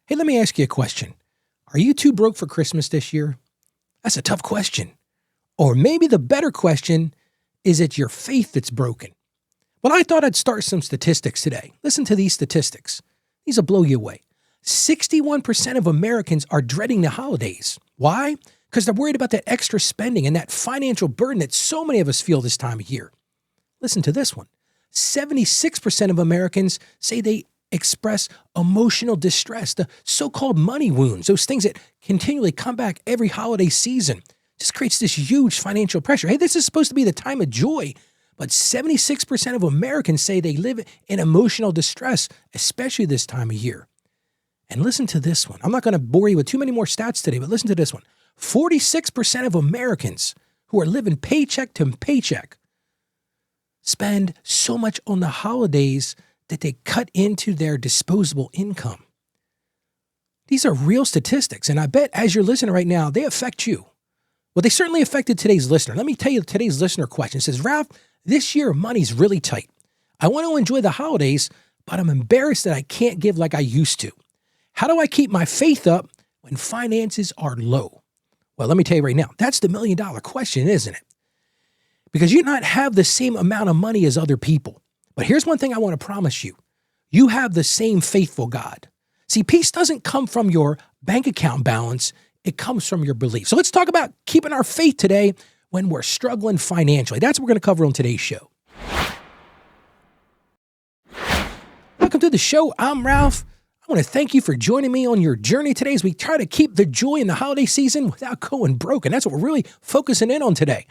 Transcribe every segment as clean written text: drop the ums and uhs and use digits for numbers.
Hey, let me ask you a question. Are you too broke for Christmas this year? That's a tough question. Or maybe the better question is it your faith that's broken? Well, I thought I'd start some statistics today. Listen to these statistics. These will blow you away. 61% of Americans are dreading the holidays. Why? Because they're worried about that extra spending and that financial burden that so many of us feel this time of year. Listen to this one. 76% of Americans say they express emotional distress, the so-called money wounds, those things that continually come back every holiday season. Just creates this huge financial pressure. Hey, this is supposed to be the time of joy, but 76% of Americans say they live in emotional distress, especially this time of year. And listen to this one. I'm not going to bore you with too many more stats today, but listen to this one. 46% of Americans who are living paycheck to paycheck spend so much on the holidays that they cut into their disposable income. These are real statistics, and I bet as you're listening right now, they affect you. Well, they certainly affected today's listener. Let me tell you today's listener question. It says, Ralph, this year money's really tight. I want to enjoy the holidays, but I'm embarrassed that I can't give like I used to. How do I keep my faith up when finances are low? Well, let me tell you right now, that's the million-dollar question, isn't it? Because you not have the same amount of money as other people. But here's one thing I want to promise you. You have the same faithful God. See, peace doesn't come from your bank account balance. It comes from your belief. So let's talk about keeping our faith today when we're struggling financially. That's what we're going to cover on today's show. Welcome to the show. I'm Ralph. I want to thank you for joining me on your journey today as we try to keep the joy in the holiday season without going broke. And that's what we're really focusing in on today.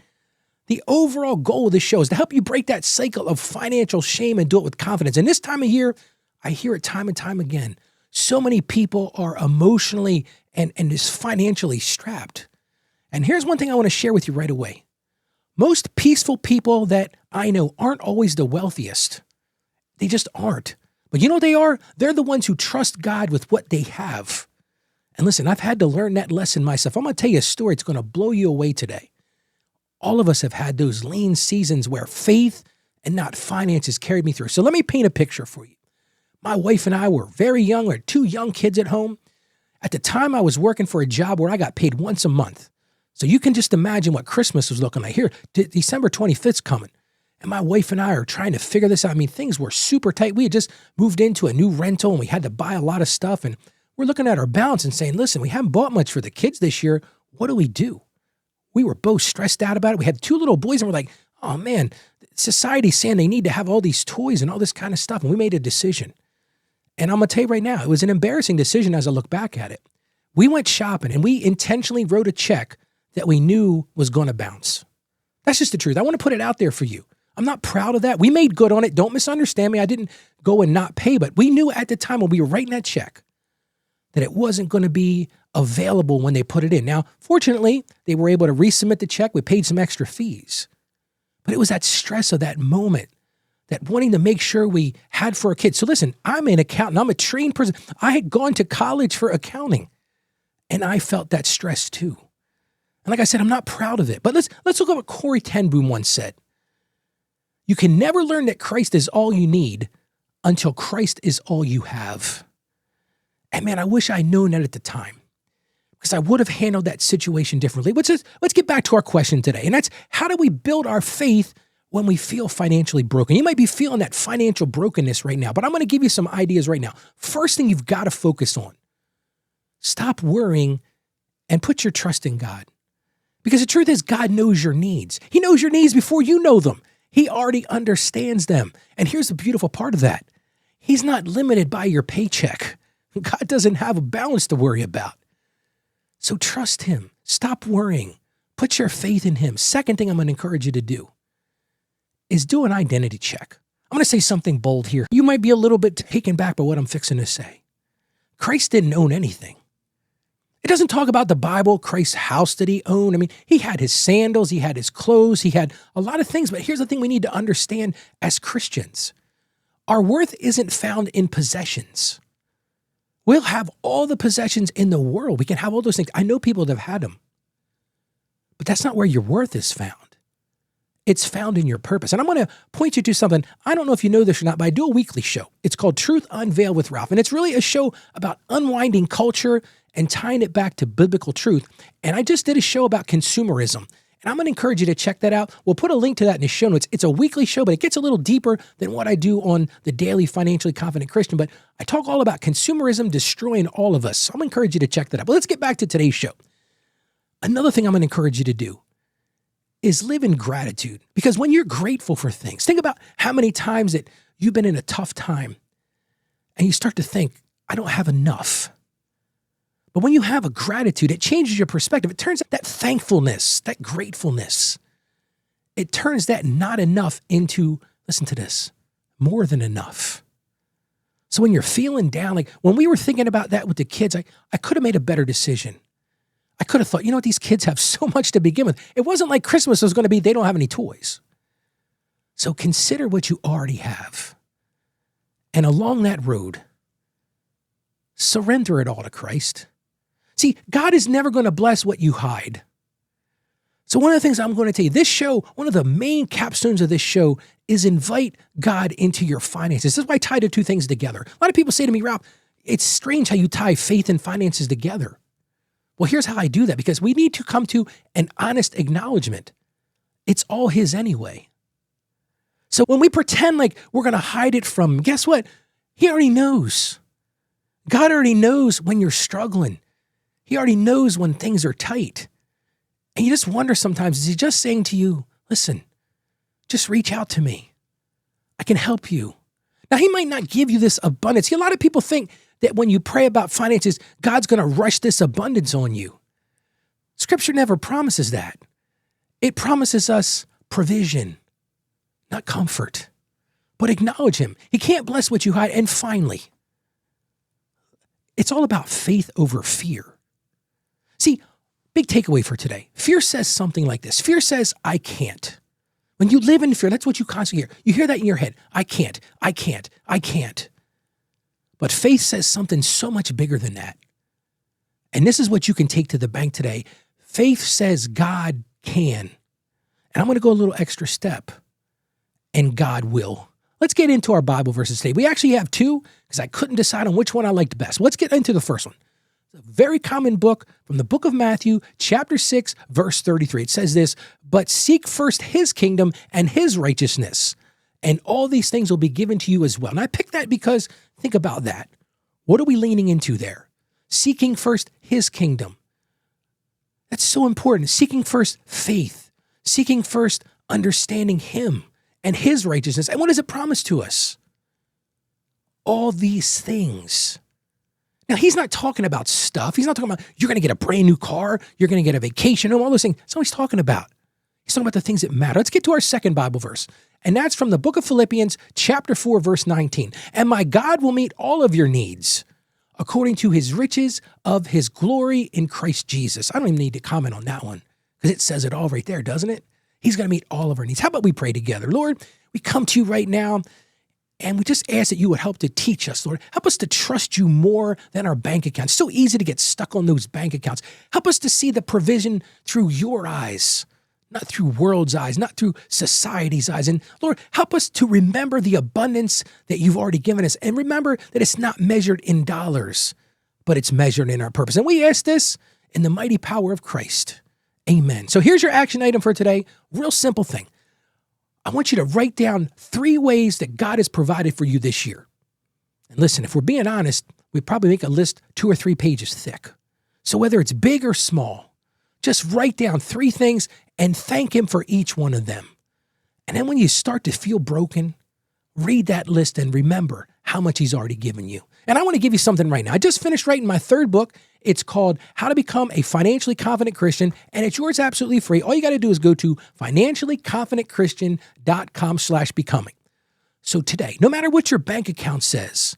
The overall goal of this show is to help you break that cycle of financial shame and do it with confidence. And this time of year, I hear it time and time again. So many people are emotionally and just financially strapped. And here's one thing I want to share with you right away. Most peaceful people that I know aren't always the wealthiest. They just aren't. But you know what they are? They're the ones who trust God with what they have. And listen, I've had to learn that lesson myself. I'm going to tell you a story. It's going to blow you away today. All of us have had those lean seasons where faith and not finances carried me through. So let me paint a picture for you. My wife and I were very young. We had 2 young kids at home. At the time, I was working for a job where I got paid once a month. So you can just imagine what Christmas was looking like. Here, December 25th's coming. And my wife and I are trying to figure this out. I mean, things were super tight. We had just moved into a new rental and we had to buy a lot of stuff. And we're looking at our balance and saying, listen, we haven't bought much for the kids this year. What do we do? We were both stressed out about it. We had 2 little boys and we're like, oh man, society's saying they need to have all these toys and all this kind of stuff. And we made a decision. And I'm going to tell you right now, it was an embarrassing decision as I look back at it. We went shopping and we intentionally wrote a check that we knew was going to bounce. That's just the truth. I want to put it out there for you. I'm not proud of that. We made good on it. Don't misunderstand me. I didn't go and not pay, but we knew at the time when we were writing that check that it wasn't going to be available when they put it in. Now, fortunately, they were able to resubmit the check. We paid some extra fees. But it was that stress of that moment, that wanting to make sure we had for our kids. So listen, I'm an accountant. I'm a trained person. I had gone to college for accounting, and I felt that stress too. And like I said, I'm not proud of it. But let's look at what Corey ten Boom once said. You can never learn that Christ is all you need until Christ is all you have. And man, I wish I'd known that at the time because I would have handled that situation differently. Let's get back to our question today. And that's, how do we build our faith when we feel financially broken? You might be feeling that financial brokenness right now, but I'm going to give you some ideas right now. First thing you've got to focus on, stop worrying and put your trust in God. Because the truth is, God knows your needs. He knows your needs before you know them. He already understands them. And here's the beautiful part of that. He's not limited by your paycheck. God doesn't have a balance to worry about. So trust him. Stop worrying. Put your faith in him. Second thing I'm going to encourage you to do is do an identity check. I'm going to say something bold here. You might be a little bit taken back by what I'm fixing to say. Christ didn't own anything. It doesn't talk about the Bible, Christ's house that he owned. I mean, he had his sandals, he had his clothes, he had a lot of things. But here's the thing we need to understand as Christians. Our worth isn't found in possessions. We'll have all the possessions in the world. We can have all those things. I know people that have had them. But that's not where your worth is found. It's found in your purpose. And I'm going to point you to something. I don't know if you know this or not, but I do a weekly show. It's called Truth Unveiled with Ralph. And it's really a show about unwinding culture and tying it back to biblical truth. And I just did a show about consumerism. And I'm going to encourage you to check that out. We'll put a link to that in the show notes. It's a weekly show, but it gets a little deeper than what I do on the Daily Financially Confident Christian. But I talk all about consumerism destroying all of us. So I'm going to encourage you to check that out. But let's get back to today's show. Another thing I'm going to encourage you to do is live in gratitude. Because when you're grateful for things, think about how many times that you've been in a tough time and you start to think, I don't have enough. But when you have a gratitude, it changes your perspective. It turns that thankfulness, that gratefulness, it turns that not enough into, listen to this, more than enough. So when you're feeling down, like when we were thinking about that with the kids, I could have made a better decision. I could have thought, you know what, these kids have so much to begin with. It wasn't like Christmas was going to be, they don't have any toys. So consider what you already have. And along that road, surrender it all to Christ. See, God is never going to bless what you hide. So one of the things I'm going to tell you, this show, one of the main capstones of this show is invite God into your finances. This is why I tie the two things together. A lot of people say to me, Ralph, it's strange how you tie faith and finances together. Well, here's how I do that, because we need to come to an honest acknowledgement. It's all His anyway. So when we pretend like we're going to hide it from Him, guess what? He already knows. God already knows when you're struggling. He already knows when things are tight. And you just wonder sometimes, is He just saying to you, listen, just reach out to me. I can help you. Now, He might not give you this abundance. See, a lot of people think that when you pray about finances, God's going to rush this abundance on you. Scripture never promises that. It promises us provision, not comfort. But acknowledge Him. He can't bless what you hide. And finally, it's all about faith over fear. See, big takeaway for today. Fear says something like this. Fear says, I can't. When you live in fear, that's what you constantly hear. You hear that in your head. I can't, I can't, I can't. But faith says something so much bigger than that. And this is what you can take to the bank today. Faith says God can. And I'm going to go a little extra step. And God will. Let's get into our Bible verses today. We actually have two because I couldn't decide on which one I liked best. Let's get into the first one. It's a very common book from the book of Matthew, chapter 6, verse 33. It says this, but seek first His kingdom and His righteousness, and all these things will be given to you as well. And I picked that because think about that. What are we leaning into there? Seeking first His kingdom. That's so important. Seeking first faith. Seeking first understanding Him and His righteousness. And what does it promise to us? All these things. Now, He's not talking about stuff. He's not talking about you're going to get a brand new car, you're going to get a vacation, all those things. That's not what He's talking about. He's talking about the things that matter. Let's get to our second Bible verse. And that's from the book of Philippians, chapter 4, verse 19. And my God will meet all of your needs according to His riches of His glory in Christ Jesus. I don't even need to comment on that one because it says it all right there, doesn't it? He's going to meet all of our needs. How about we pray together? Lord, we come to you right now and we just ask that you would help to teach us, Lord. Help us to trust you more than our bank accounts. It's so easy to get stuck on those bank accounts. Help us to see the provision through your eyes, not through world's eyes, not through society's eyes. And Lord, help us to remember the abundance that you've already given us. And remember that it's not measured in dollars, but it's measured in our purpose. And we ask this in the mighty power of Christ. Amen. So here's your action item for today. Real simple thing. I want you to write down 3 ways that God has provided for you this year. And listen, if we're being honest, we probably make a list 2 or 3 pages thick. So whether it's big or small, just write down 3 things and thank Him for each one of them. And then when you start to feel broken, read that list and remember how much He's already given you. And I want to give you something right now. I just finished writing my 3rd book. It's called How to Become a Financially Confident Christian, and it's yours absolutely free. All you got to do is go to financiallyconfidentchristian.com/becoming. So today, no matter what your bank account says,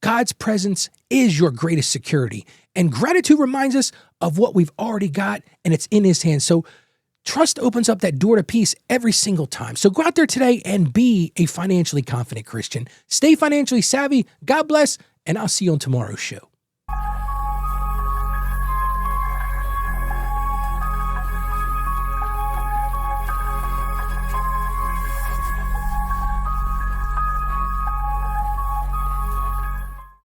God's presence is your greatest security. And gratitude reminds us of what we've already got, and it's in His hands. So trust opens up that door to peace every single time. So go out there today and be a financially confident Christian. Stay financially savvy. God bless, and I'll see you on tomorrow's show.